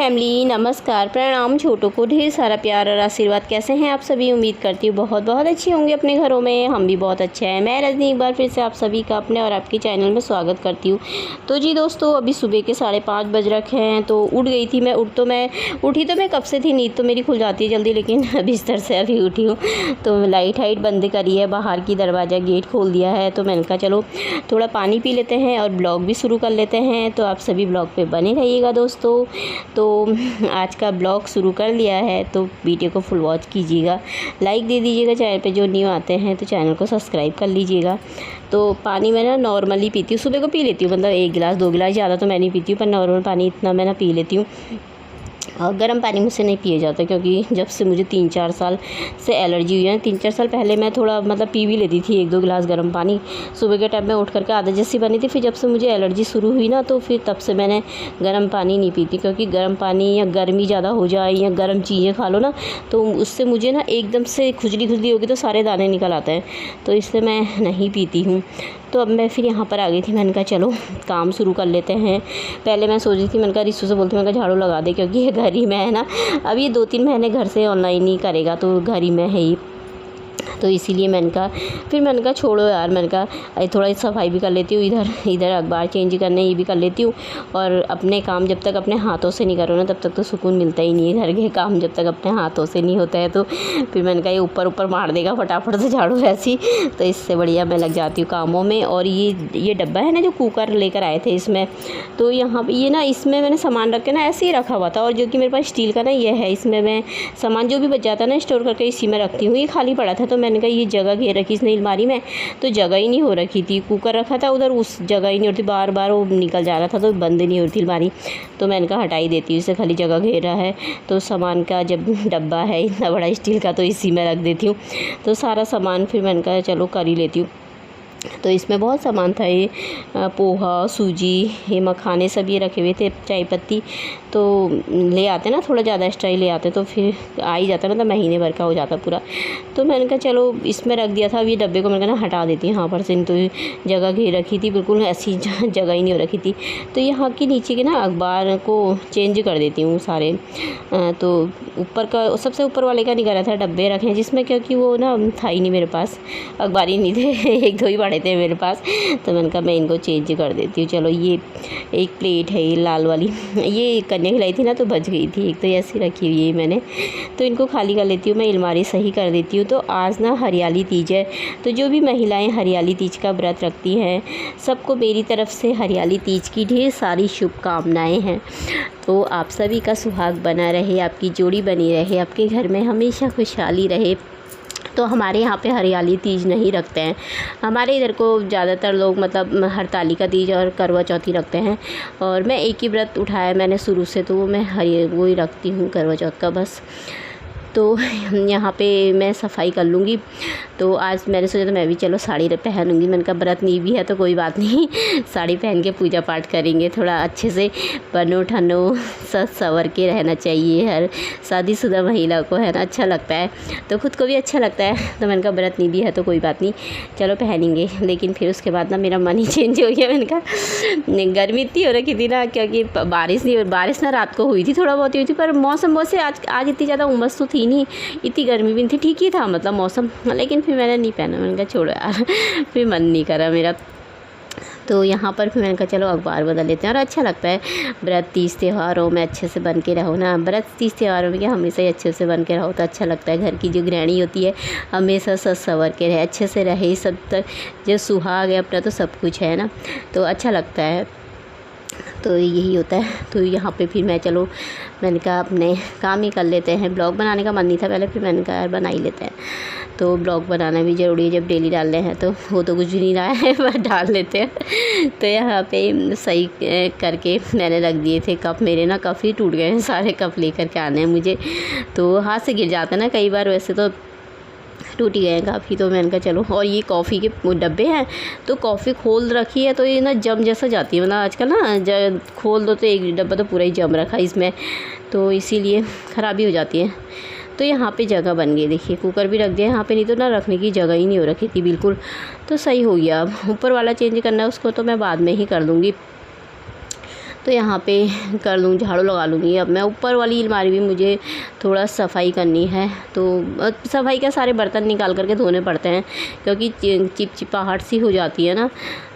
Family, नमस्कार, प्रणाम। छोटों को ढेर सारा प्यार और आशीर्वाद। कैसे हैं आप सभी? उम्मीद करती हूँ बहुत बहुत अच्छे होंगे अपने घरों में। हम भी बहुत अच्छे हैं। मैं रजनी एक बार फिर से आप सभी का अपने और आपके चैनल में स्वागत करती हूँ। तो जी दोस्तों, अभी सुबह के 5:30 बज रखे हैं। तो उठ गई थी मैं। उठी तो मैं कब से थी। नींद तो मेरी खुल जाती है जल्दी, लेकिन बिस्तर से अभी उठी हूँ। तो लाइट बंद करी है, बाहर की दरवाज़ा गेट खोल दिया है। तो मैंने कहा चलो थोड़ा पानी पी लेते हैं और ब्लॉग भी शुरू कर लेते हैं। तो आप सभी ब्लॉग पे बने रहिएगा दोस्तों। तो आज का ब्लॉग शुरू कर लिया है, तो वीडियो को फुल वॉच कीजिएगा, लाइक दे दीजिएगा। चैनल पे जो न्यू आते हैं तो चैनल को सब्सक्राइब कर लीजिएगा। तो पानी मैं ना नॉर्मली पीती हूँ, सुबह को पी लेती हूँ, मतलब 1 गिलास 2 गिलास, ज़्यादा तो मैं नहीं पीती हूँ, पर नॉर्मल पानी इतना मैं ना पी लेती हूँ। और गर्म पानी मुझसे नहीं पिया जाता, क्योंकि जब से मुझे 3-4 साल से एलर्जी हुई है। 3-4 साल पहले मैं थोड़ा मतलब पी भी लेती थी 1-2 गिलास गर्म पानी सुबह के टाइम में उठ करके, आदत जैसी बनी थी। फिर जब से मुझे एलर्जी शुरू हुई ना, तो फिर तब से मैंने गर्म पानी नहीं पीती, क्योंकि गर्म पानी या गर्मी ज़्यादा हो जाए या गर्म चीज़ें खा लो ना, तो उससे मुझे ना एकदम से खुजली होगी, तो सारे दाने निकल आते हैं। तो इससे मैं नहीं पीती हूँ। तो अब मैं फिर यहाँ पर आ गई थी। मैंने कहा चलो काम शुरू कर लेते हैं। पहले मैं सोच रही थी, मैंने कहा रिसू से बोलती, मैंने कहा झाड़ू लगा दे, क्योंकि ये घर ही में है ना। अब ये 2-3 महीने घर से ऑनलाइन ही करेगा, तो घर ही में है ही। तो इसीलिए मैंने कहा छोड़ो यार। मैंने कहा थोड़ा सफाई भी कर लेती हूँ, इधर अखबार चेंज करने ये भी कर लेती हूँ। और अपने काम जब तक अपने हाथों से नहीं करो ना, तब तक तो सुकून मिलता ही नहीं है। घर के काम जब तक अपने हाथों से नहीं होता है, तो फिर मैंने कहा ये ऊपर मार देगा फटाफट से झाड़ू ऐसी। तो इससे बढ़िया मैं लग जाती हूँ कामों में। और ये डब्बा है ना जो कुकर लेकर आए थे इसमें, तो यहाँ पर ये ना, इसमें मैंने सामान रख के ना ऐसे ही रखा हुआ था। और जो कि मेरे पास स्टील का ना ये है, इसमें मैं सामान जो भी बच जाता है ना स्टोर करके इसी में रखती हूँ। ये खाली पड़ा था, तो मैंने कहा ये जगह घेर रखी इसने अलमारी में, तो जगह ही नहीं हो रखी थी। कुकर रखा था उधर, उस जगह ही नहीं होती, बार वो निकल जा रहा था, तो बंद नहीं होती अलमारी। तो मैंने कहा हटा ही देती हूँ, इसे खाली जगह घेर रहा है। तो सामान का जब डब्बा है इतना बड़ा स्टील का, तो इसी में रख देती हूँ। तो सारा सामान फिर मैंने कहा चलो कर ही लेती हूँ। तो इसमें बहुत सामान था, ये पोहा, सूजी, ये मखाने सब ये रखे हुए थे, चाय पत्ती। तो ले आते ना थोड़ा ज़्यादा एक्स्ट्रा ही ले आते, तो फिर आ ही जाता, मतलब महीने भर का हो जाता पूरा। तो मैंने कहा चलो इसमें रख दिया था। अब ये डब्बे को मैंने कहा ना हटा देती हूँ यहाँ पर से। तो जगह घेर रखी थी बिल्कुल, ऐसी जगह ही नहीं हो रखी थी। तो यहाँ की नीचे के ना अखबार को चेंज कर देती हूँ सारे। तो ऊपर का, सबसे ऊपर वाले का नहीं करा था, डब्बे रखे हैं जिसमें, क्योंकि वो ना था ही नहीं मेरे पास, अखबार ही नहीं थे, 1-2 ही पड़े थे मेरे पास। तो मैंने कहा मैं इनको चेंज कर देती हूँ। चलो ये एक प्लेट है, ये लाल वाली, ये कन्या खिलाई थी ना, तो बच गई थी एक, तो ऐसी रखी हुई है मैंने। तो इनको खाली कर लेती हूँ मैं, अलमारी सही कर देती हूँ। तो आज ना हरियाली तीज है, तो जो भी महिलाएं हरियाली तीज का व्रत रखती हैं, सबको मेरी तरफ से हरियाली तीज की ढेर सारी शुभकामनाएं हैं। तो आप सभी का सुहाग बना रहे, आपकी जोड़ी बनी रहे, आपके घर में हमेशा खुशहाली रहे। तो हमारे यहाँ पे हरियाली तीज नहीं रखते हैं। हमारे इधर को ज़्यादातर लोग मतलब हरतालिका तीज और करवा चौथ ही रखते हैं। और मैं एक ही व्रत उठाया मैंने शुरू से, तो वो मैं वो ही रखती हूँ, करवा चौथ का बस। तो यहाँ पे मैं सफाई कर लूँगी। तो आज मैंने सोचा तो मैं भी चलो साड़ी पहनूँगी। मैंने कहा व्रत नहीं भी है तो कोई बात नहीं, साड़ी पहन के पूजा पाठ करेंगे, थोड़ा अच्छे से बनो ठनो सज संवर के रहना चाहिए हर शादीशुदा महिला को, है ना। अच्छा लगता है, तो खुद को भी अच्छा लगता है। तो मैंने कहा व्रत नहीं भी है तो कोई बात नहीं, चलो पहनेंगे। लेकिन फिर उसके बाद ना मेरा मन ही चेंज हो गया। मैंने कहा गर्मी इतनी हो रखी थी ना, क्योंकि बारिश ना रात को हुई थी, थोड़ा बहुत हुई थी, पर मौसम बहुत से आज इतनी ज़्यादा उमस तो थी नहीं, इतनी गर्मी भी नहीं थी, ठीक ही था मतलब मौसम। लेकिन फिर मैंने नहीं पहना, मैंने कहा छोड़ो यार, फिर मन नहीं करा मेरा। तो यहाँ पर फिर मैंने कहा चलो अखबार बदल लेते हैं। और अच्छा लगता है व्रत तीज त्योहारों में अच्छे से बन के रहो ना। व्रत तीज त्योहारों में क्या, हमेशा ही अच्छे से बन के रहो तो अच्छा लगता है। घर की जो गृहिणी होती है हमेशा सज संवर के रहे, अच्छे से रहे, सब तक जो सुहाग है अपना, तो सब कुछ है ना, तो अच्छा लगता है। तो यही होता है। तो यहाँ पे फिर मैंने कहा अपने काम ही कर लेते हैं। ब्लॉग बनाने का मन नहीं था पहले, फिर मैंने कहा यार बना ही लेते हैं। तो ब्लॉग बनाना भी ज़रूरी है, जब डेली डाल रहे हैं, तो वो तो कुछ भी नहीं रहा है, बस डाल लेते हैं। तो यहाँ पे सही करके मैंने रख दिए थे कप। मेरे ना कप ही टूट गए हैं, सारे कप लेकर के आने हैं मुझे, तो हाथ से गिर जाते हैं ना कई बार, वैसे तो टूट गए हैं काफ़ी। तो मैंने कहा चलो, और ये कॉफ़ी के डब्बे हैं, तो कॉफ़ी खोल रखी है तो ये ना जम जैसा जाती है, मतलब आजकल ना जब खोल दो तो एक डब्बा तो पूरा ही जम रखा है इसमें, तो इसीलिए ख़राबी हो जाती है। तो यहाँ पे जगह बन गई, देखिए कुकर भी रख दिया यहाँ पे, नहीं तो ना रखने की जगह ही नहीं हो रखी थी बिल्कुल। तो सही हो गया। ऊपर वाला चेंज करना है उसको तो मैं बाद में ही कर दूँगी। तो यहाँ पे कर लूँ, झाड़ू लगा लूँगी। अब मैं ऊपर वाली अलमारी भी मुझे थोड़ा सफाई करनी है, तो सफाई का सारे बर्तन निकाल करके धोने पड़ते हैं क्योंकि चिपचिपाहट सी हो जाती है ना,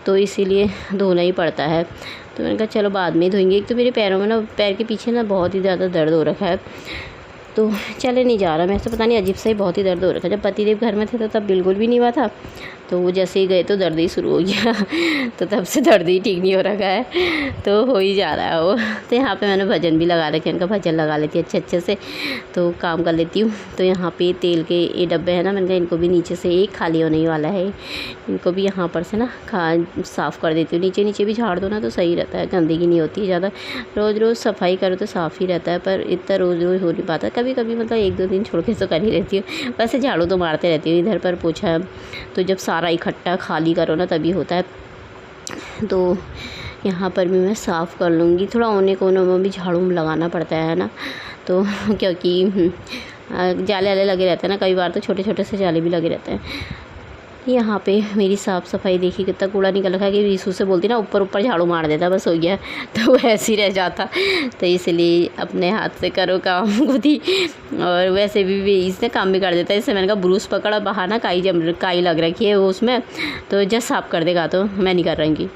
तो इसीलिए धोना ही पड़ता है। तो मैंने कहा चलो बाद में ही धोएंगे। एक तो मेरे पैरों में ना, पैर के पीछे ना बहुत ही ज़्यादा दर्द हो रखा है, तो चले नहीं जा रहा। मैं ऐसा पता नहीं अजीब सा ही बहुत ही दर्द हो रखा है। जब पतिदेव घर में थे तो तब बिल्कुल भी नहीं हुआ था, तो वो जैसे ही गए तो दर्द ही शुरू हो गया तो तब से दर्द ही ठीक नहीं हो रखा है, तो हो ही जा रहा है वो। तो यहाँ पे मैंने भजन भी लगा रखे हैं, उनका भजन लगा लेती है अच्छे से, तो काम कर लेती हूँ। तो यहाँ पे तेल के ये डब्बे हैं ना, मैंने कहा इनको भी नीचे से एक खाली होने ही वाला है, इनको भी यहाँ पर से ना साफ़ कर देती हूँ। नीचे भी झाड़ दो ना तो सही रहता है, गंदगी नहीं होती है ज़्यादा। रोज़ सफाई करो तो साफ़ ही रहता है, पर इतना रोज़ हो नहीं पाता। कभी कभी मतलब 1-2 दिन छोड़ के तो कर ही रहती हूँ। वैसे झाड़ू तो मारते रहती हूँ, इधर पर पोछा, तो जब सारा इकट्ठा खाली करो ना तभी होता है। तो यहाँ पर भी मैं साफ़ कर लूँगी। थोड़ा औने कोनों में भी झाड़ू लगाना पड़ता है ना, तो क्योंकि जाले वाले लगे रहते हैं ना, कई बार तो छोटे से जाले भी लगे रहते हैं। यहाँ पे मेरी साफ़ सफाई देखी, कितना कूड़ा निकल रखा है कि रीसू से बोलती ना ऊपर झाड़ू मार देता, बस हो गया, तो वो ऐसे ही रह जाता। तो इसलिए अपने हाथ से करो काम खुद ही। और वैसे भी इसने काम भी कर देता है। इससे मैंने कहा ब्रूस पकड़ा, बाहर ना काई लग रखी है वो उसमें, तो जस्ट साफ़ कर देगा, तो मैं नहीं कर रही।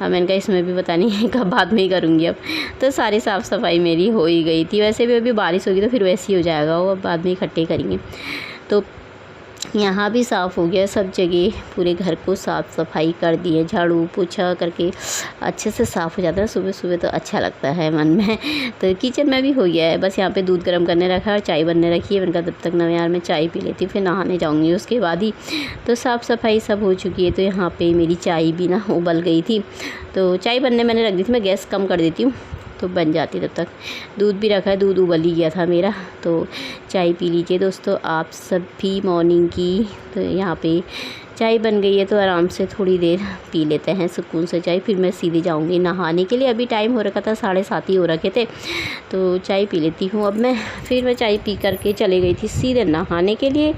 अब मैंने कहा इसमें भी पता नहीं कब बाद में ही करूँगी अब। तो सारी साफ़ सफाई मेरी हो ही गई थी। वैसे भी अभी बारिश होगी तो फिर वैसे ही हो जाएगा वो, अब बाद में इकट्ठे करेंगे। तो यहाँ भी साफ़ हो गया, सब जगह पूरे घर को साफ़ सफाई कर दिए, झाड़ू पोछा करके अच्छे से साफ़ हो जाता है। सुबह तो अच्छा लगता है मन में। तो किचन में भी हो गया है, बस यहाँ पे दूध गर्म करने रखा है और चाय बनने रखी है। मैंने कहा तब तक ना यार मैं चाय पी लेती हूँ, फिर नहाने जाऊँगी उसके बाद ही। तो साफ़ सफाई सब हो चुकी है। तो यहाँ पर मेरी चाय भी ना उबल गई थी, तो चाय बनने मैंने रख दी थी। मैं गैस कम कर देती हूँ तो बन जाती। तब तक दूध भी रखा है, दूध उबल ही गया था मेरा। तो चाय पी लीजिए दोस्तों आप सब भी मॉर्निंग की। तो यहाँ पे चाय बन गई है, तो आराम से थोड़ी देर पी लेते हैं सुकून से चाय, फिर मैं सीधे जाऊँगी नहाने के लिए। अभी टाइम हो रखा था 7:30 ही हो रखे थे, तो चाय पी लेती हूँ अब मैं। फिर मैं चाय पी करके चले गई थी सीधे नहाने के लिए।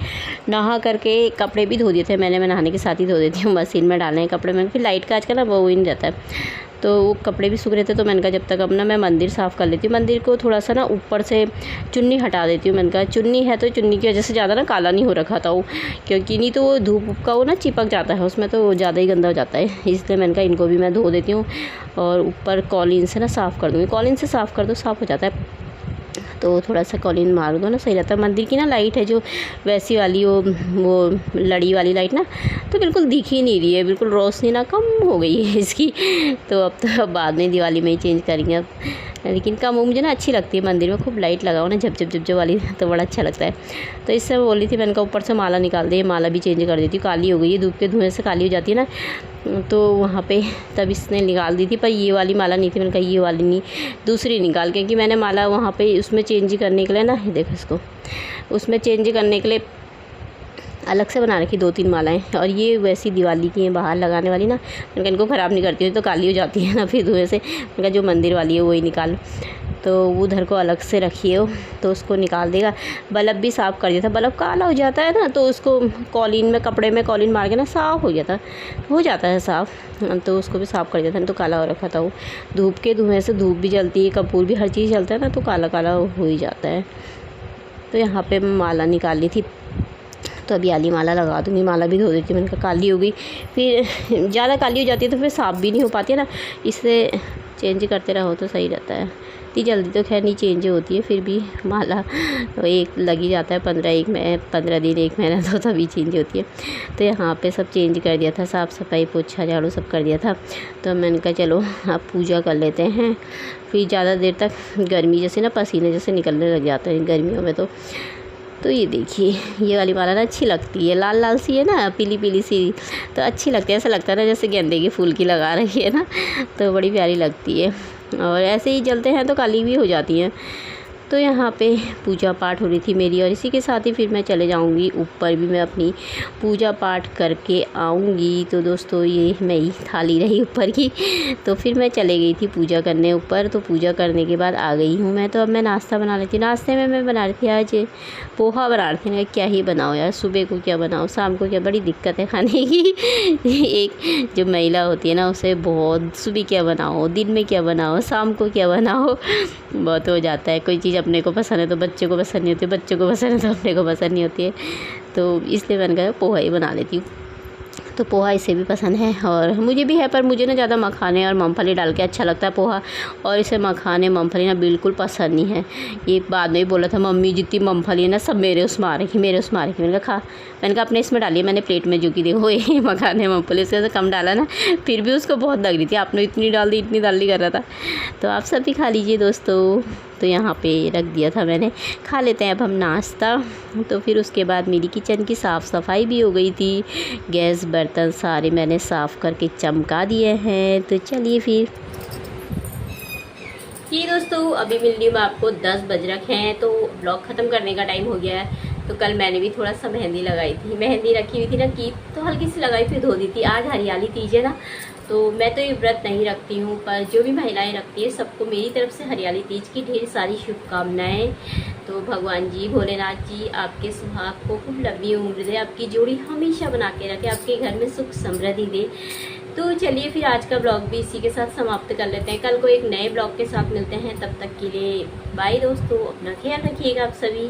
नहा करके कपड़े भी धो दिए थे मैंने, मैं नहाने के साथ ही धो देती हूँ, मशीन में डालने हैं कपड़े। मैंने फिर लाइट का आजकल ना वो ही नहीं रहता है, तो वो कपड़े भी सूख रहे थे। तो मैंने कहा जब तक अपना मैं मंदिर साफ़ कर लेती हूँ। मंदिर को थोड़ा सा ना ऊपर से चुन्नी हटा देती हूँ। मैंने कहा चुन्नी है तो चुन्नी की वजह से ज़्यादा ना काला नहीं हो रखा था वो, क्योंकि नहीं तो वो धूप का वो ना चिपक जाता है उसमें, तो ज़्यादा ही गंदा हो जाता है। इसलिए मैंने कहा इनको भी मैं धो देती हूँ और ऊपर कॉलिन से ना साफ़ कर दूँगी। कॉलिन से साफ़ कर दो साफ़ हो जाता है, तो थोड़ा सा कॉलिन मार दो ना सही रहता है। मंदिर की ना लाइट है जो वैसी वाली वो लड़ी वाली लाइट ना, तो बिल्कुल दिख ही नहीं रही है, बिल्कुल रोशनी ना कम हो गई है इसकी। तो अब तो बाद में दिवाली में ही चेंज करेंगे अब, लेकिन कम मुझे ना अच्छी लगती है। मंदिर में खूब लाइट लगाओ ना झप वाली, तो बड़ा अच्छा लगता है। तो इससे बोल रही थी मैंने कहा ऊपर से माला निकाल दे, माला भी चेंज कर देती हूँ, काली हो गई है, धूप के धुएँ से काली हो जाती है ना, तो वहाँ पे तब इसने निकाल दी थी। पर ये वाली माला नहीं थी, मैंने कहा ये वाली नहीं, दूसरी निकाल, क्योंकि मैंने माला वहाँ पे उसमें चेंज करने के लिए ना, देखो इसको उसमें चेंज करने के लिए अलग से बना रखी 2-3 मालाएँ, और ये वैसी दिवाली की हैं बाहर लगाने वाली ना। मैंने कहा इनको ख़राब नहीं करती हूँ तो काली हो जाती है ना फिर धुएँ से। मैंने कहा जो मंदिर वाली है वही निकाल, तो उधर को अलग से रखिए हो, तो उसको निकाल देगा। बल्ब भी साफ़ कर दिया था, बल्ब काला हो जाता है ना, तो उसको कॉलिन में कपड़े में कॉलिन मार के ना साफ़ हो जाता है साफ़, तो उसको भी साफ़ कर दिया था, तो काला हो रखा था वो। धूप के धुएँ से धूप भी जलती है, कपूर भी, हर चीज़ जलता है ना, तो काला हो ही जाता है। तो यहाँ पर माला निकाल ली थी, तो अभी आली माला लगा दूँगी। माला भी धो देती हूँ, मैंने कहा काली हो गई, फिर ज़्यादा काली हो जाती है तो फिर साफ़ भी नहीं हो पाती है ना, इससे चेंज करते रहो तो सही रहता है। इतनी जल्दी तो खैर नहीं चेंज होती है, फिर भी माला एक लग ही जाता है, 15 दिन 1 महीना तो तभी चेंज होती है। तो यहाँ पे सब चेंज कर दिया था, साफ़ सफाई पोछा झाड़ू सब कर दिया था। तो मैंने कहा चलो अब पूजा कर लेते हैं, फिर ज़्यादा देर तक गर्मी जैसे ना पसीने जैसे निकलने लग जाते हैं गर्मियों में। तो ये देखिए ये वाली माला ना अच्छी लगती है, लाल सी है ना, पीली सी, तो अच्छी लगती है। ऐसा लगता है ना जैसे गेंदे के फूल की लगा रखी है ना, तो बड़ी प्यारी लगती है। और ऐसे ही जलते हैं तो काली भी हो जाती हैं। तो यहाँ पे पूजा पाठ हो रही थी मेरी, और इसी के साथ ही फिर मैं चले जाऊँगी ऊपर भी मैं अपनी पूजा पाठ करके आऊँगी। तो दोस्तों ये मेरी थाली रही ऊपर की, तो फिर मैं चले गई थी पूजा करने ऊपर। तो पूजा करने के बाद आ गई हूँ मैं। तो अब मैं नाश्ता बना लेती हूँ। नाश्ते में मैं बना रही थी आज पोहा बना रही थी। मैं क्या ही बनाओ यार, सुबह को क्या बनाओ, शाम को क्या, बड़ी दिक्कत है खाने की। एक जो महिला होती है ना, उसे बहुत सुबह क्या बनाओ, दिन में क्या बनाओ, शाम को क्या बनाओ, बहुत हो जाता है। कोई चीज़ अपने को पसंद है तो बच्चों को पसंद नहीं होती, बच्चों को पसंद है तो अपने को पसंद नहीं होती है। तो इसलिए मैंने कहा पोहा ही बना लेती हूँ। तो पोहा इसे भी पसंद है और मुझे भी है, पर मुझे ना ज़्यादा मखाने और मूंगफली डाल के अच्छा लगता है पोहा, और इसे मखाने मूंगफली ना बिल्कुल पसंद नहीं है। ये बाद में ही बोला था, मम्मी जितनी मूंगफली है ना सब मेरे उसमें आ रही, मेरे उसमें आ रही। मैंने कहा खा, मैंने कहा अपने इसमें डालिए। मैंने प्लेट में जो कि देखो ये मखाने मूंगफली उससे कम डाला ना, फिर भी उसको बहुत लग रही थी, आपने इतनी डाल दी, इतनी डाल दी कर रहा था। तो आप सब भी खा लीजिए दोस्तों। तो यहाँ पे रख दिया था मैंने, खा लेते हैं अब हम नाश्ता। तो फिर उसके बाद मेरी किचन की साफ़ सफाई भी हो गई थी, गैस बर्तन सारे मैंने साफ़ करके चमका दिए हैं। तो चलिए फिर जी दोस्तों, अभी मिल रही हूँ मैं आपको 10 बज रखे हैं, तो ब्लॉग ख़त्म करने का टाइम हो गया है। तो कल मैंने भी थोड़ा सा मेहंदी लगाई थी, मेहंदी रखी हुई थी ना की, तो हल्की सी लगाई फिर धो दी थी। आज हरियाली तीज है ना, तो मैं तो ये व्रत नहीं रखती हूँ, पर जो भी महिलाएं रखती है सबको मेरी तरफ से हरियाली तीज की ढेर सारी शुभकामनाएं। तो भगवान जी, भोलेनाथ जी आपके सुहाग को खूब लंबी उम्र दे, आपकी जोड़ी हमेशा बना के रखे, आपके घर में सुख समृद्धि दे। तो चलिए फिर आज का ब्लॉग भी इसी के साथ समाप्त कर लेते हैं। कल को एक नए ब्लॉग के साथ मिलते हैं, तब तक के लिए बाय दोस्तों, अपना ख्याल रखिएगा आप सभी।